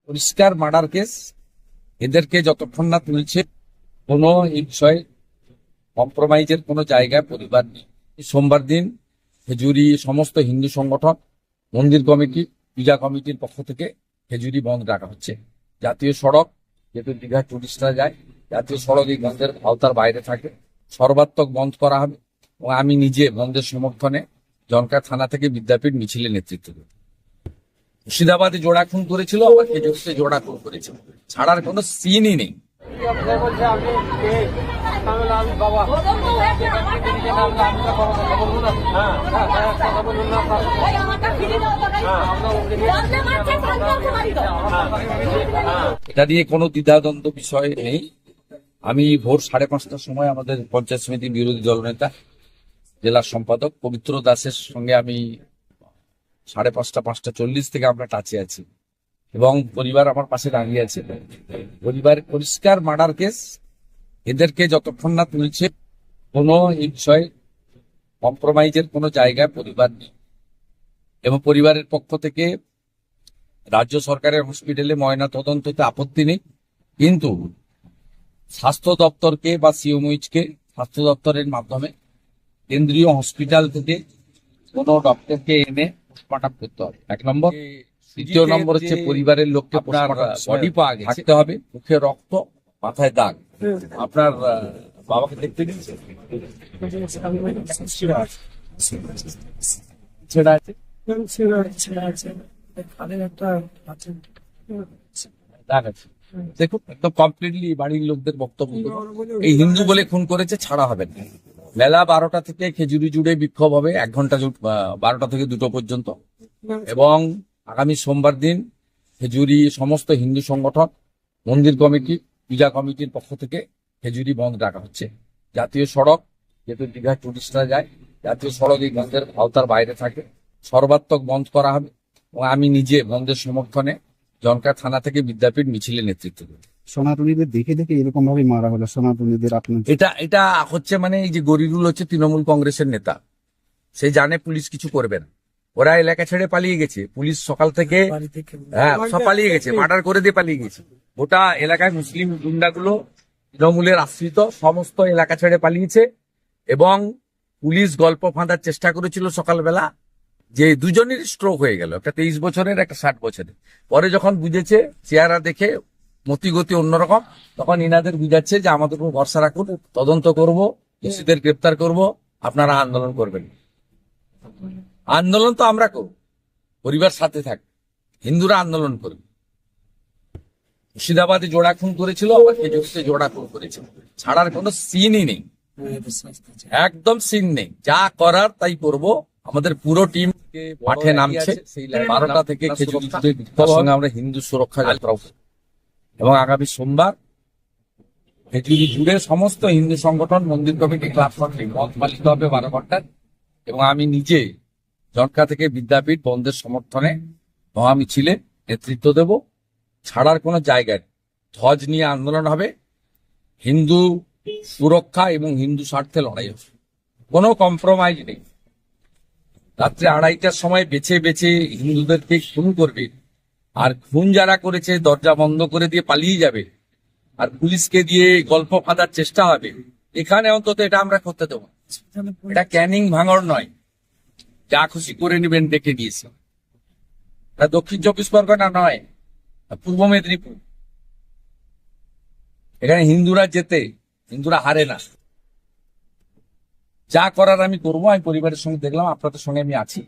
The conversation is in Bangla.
পরিষ্কার মার্ডার কেস। এদেরকে যতক্ষণ না তুলছে কোনো এই বিষয়ে কম্প্রোমাইজের কোনো জায়গায় পরিবার নেই। সোমবার দিন খেজুরি সমস্ত হিন্দু সংগঠন, মন্দির কমিটি, পূজা কমিটির পক্ষ থেকে খেজুরি বন্ধ রাখা হচ্ছে। জাতীয় সড়ক, যেহেতু দীঘা টুরিস্টরা যায়, জাতীয় সড়ক এই বন্ধের আওতার বাইরে থাকে, সর্বাত্মক বন্ধ করা হবে। এবং আমি নিজে বন্ধের সমর্থনে জনকা থানা থেকে বিদ্যাপীঠ মিছিলে নেতৃত্ব দেব। মুর্শিদাবাদে জোড়া খুন করেছিল, আবার খেজুরিতে জোড়া খুন করেছিল, ছাড়ার কোনো সিনই নেই। এটা নিয়ে কোনো দ্বিধাদ্বন্দ্ব বিষয় নেই। আমি ভোর 5:30টার সময় আমাদের পঞ্চায়েত সমিতির বিরোধী দলনেতা জেলা সম্পাদক পবিত্র দাসের সঙ্গে আমি 5:30, 5:40 থেকে আমরা টাচে আছি এবং পরিবার আমার পাশে দাঁড়িয়ে আছে। পরিবার পরিষ্কার মার্ডার কেস। এদেরকে যতক্ষণ না তুলছে কোনো এই বিষয়ে কম্প্রোমাইজের কোনো জায়গায় পরিবার নেই। এবং পরিবারের পক্ষ থেকে রাজ্য সরকারের হসপিটালে ময়না তদন্ততে আপত্তি নেই, কিন্তু স্বাস্থ্য দপ্তরকে বা সিওমইচকে স্বাস্থ্য দপ্তরের মাধ্যমে কেন্দ্রীয় হসপিটাল থেকে কোনো ডক্টরকে এনে পোস্টমর্টম করতে হবে, 1 নম্বর। দ্বিতীয় নম্বর হচ্ছে পরিবারের লোককে আপনার বডি পাওয়া থাকতে হবে, মুখে রক্ত, মাথায় দাগ। আপনার বাবাকে দেখতে দিয়েছে, ছেড়া আছে, দাগ আছে। দেখুন, একদম কমপ্লিটলি বাড়ির লোকদের বক্তব্য, এই হিন্দু বলে খুন করেছে, ছাড়া হবে না। বেলা 12টা থেকে খেজুরি জুড়ে বিক্ষোভ হবে, 1 ঘন্টা, 12টা থেকে 2টো পর্যন্ত। এবং আগামী সোমবার দিন খেজুরি সমস্ত হিন্দু সংগঠন, মন্দির কমিটি, পূজা কমিটির পক্ষ থেকে খেজুরি বন্ধ রাখা হচ্ছে। জাতীয় সড়ক, যেহেতু দীঘা টুরিস্টরা যায়, জাতীয় সড়ক এই বন্ধের আওতার বাইরে থাকে, সর্বাত্মক বন্ধ করা হবে। এবং আমি নিজে বন্ধের সমর্থনে জনকা থানা থেকে বিদ্যাপীঠ মিছিলে নেতৃত্ব দেব। সনাতনীদের দেখে দেখে এরকম ভাবে মারা হলো সনাতনীদের। আপনার এটা হচ্ছে মানে এই যে গরিরুল হচ্ছে তৃণমূল কংগ্রেসের নেতা, সে জানে পুলিশ কিছু করবে না, ওরা এলাকা ছেড়ে পালিয়ে গেছে। পুলিশ সকাল থেকে সব পালিয়ে গেছে, মার্ডার করে দিয়ে পালিয়ে গেছে। গোটা এলাকায় মুসলিম গুন্ডাগুলো তৃণমূলের আশ্রিত সমস্ত এলাকা ছেড়ে পালিয়েছে। এবং পুলিশ গল্প ফাঁদার চেষ্টা করেছিল সকালবেলা, যে দুজনের স্ট্রোক হয়ে গেল, একটা 23 বছরের, একটা 60 বছরের। পরে যখন বুঝেছে, চেহারা দেখে মতিগতি অন্যরকম, তখন ইনাদের বুঝাচ্ছে যে আমাদের উপর ভরসা রাখুন, তদন্ত করব, দোষীদের গ্রেপ্তার করব, আপনারা আন্দোলন করবেন। আন্দোলন তো আমরা করব, পরিবার সাথে থাকবে, হিন্দুরা আন্দোলন করবে। মুর্শিদাবাদে জোড়া খুন করেছিল, আবার খেজুরিতে জোড়া খুন করেছিল, ছাড়ার কোনো সিনই নেই, একদম সিন নেই। যা করার তাই করব। আমাদের পুরো টিম মাঠে নামছে 12টা থেকে খেজুরিতে বিক্ষোভ সঙ্গে আমরা হিন্দু সুরক্ষা যাত্রা। এবং আগামী সোমবার খেজুরি জুড়ে সমস্ত হিন্দু সংগঠন, মন্দির কমিটি, ক্লাব কমিটি বন্ধ পালিত হবে 12 ঘন্টার। এবং আমি নিজে জনকা থেকে বিদ্যাপীঠ বন্ধের সমর্থনে মহা মিছিলে নেতৃত্ব দেব। ছাড়ার কোনো জায়গায় ধ্বজ নিয়ে আন্দোলন হবে, হিন্দু সুরক্ষা এবং হিন্দু স্বার্থে লড়াই হবে, কোনো কম্প্রোমাইজ নেই। রাত্রে 2:30টার সময় বেছে বেছে হিন্দুদেরকে খুন করবে, আর খুন যারা করেছে দরজা বন্ধ করে দিয়ে পালিয়ে যাবে, আর পুলিশকে দিয়ে গল্প ফাঁদার চেষ্টা হবে। এখানে অন্তত এটা আমরা করতে দেবো। এটা ক্যানিং ভাঙড় নয়, যা খুশি করে নেবেন ডেকে দিয়েছে। এটা দক্ষিণ 24 পরগনা নয়, পূর্ব মেদিনীপুর। এখানে হিন্দুরা জেতে, হিন্দুরা হারে না। যা করার আমি করবো। আমি পরিবারের সঙ্গে দেখলাম, আপনাদের সঙ্গে আমি আছি।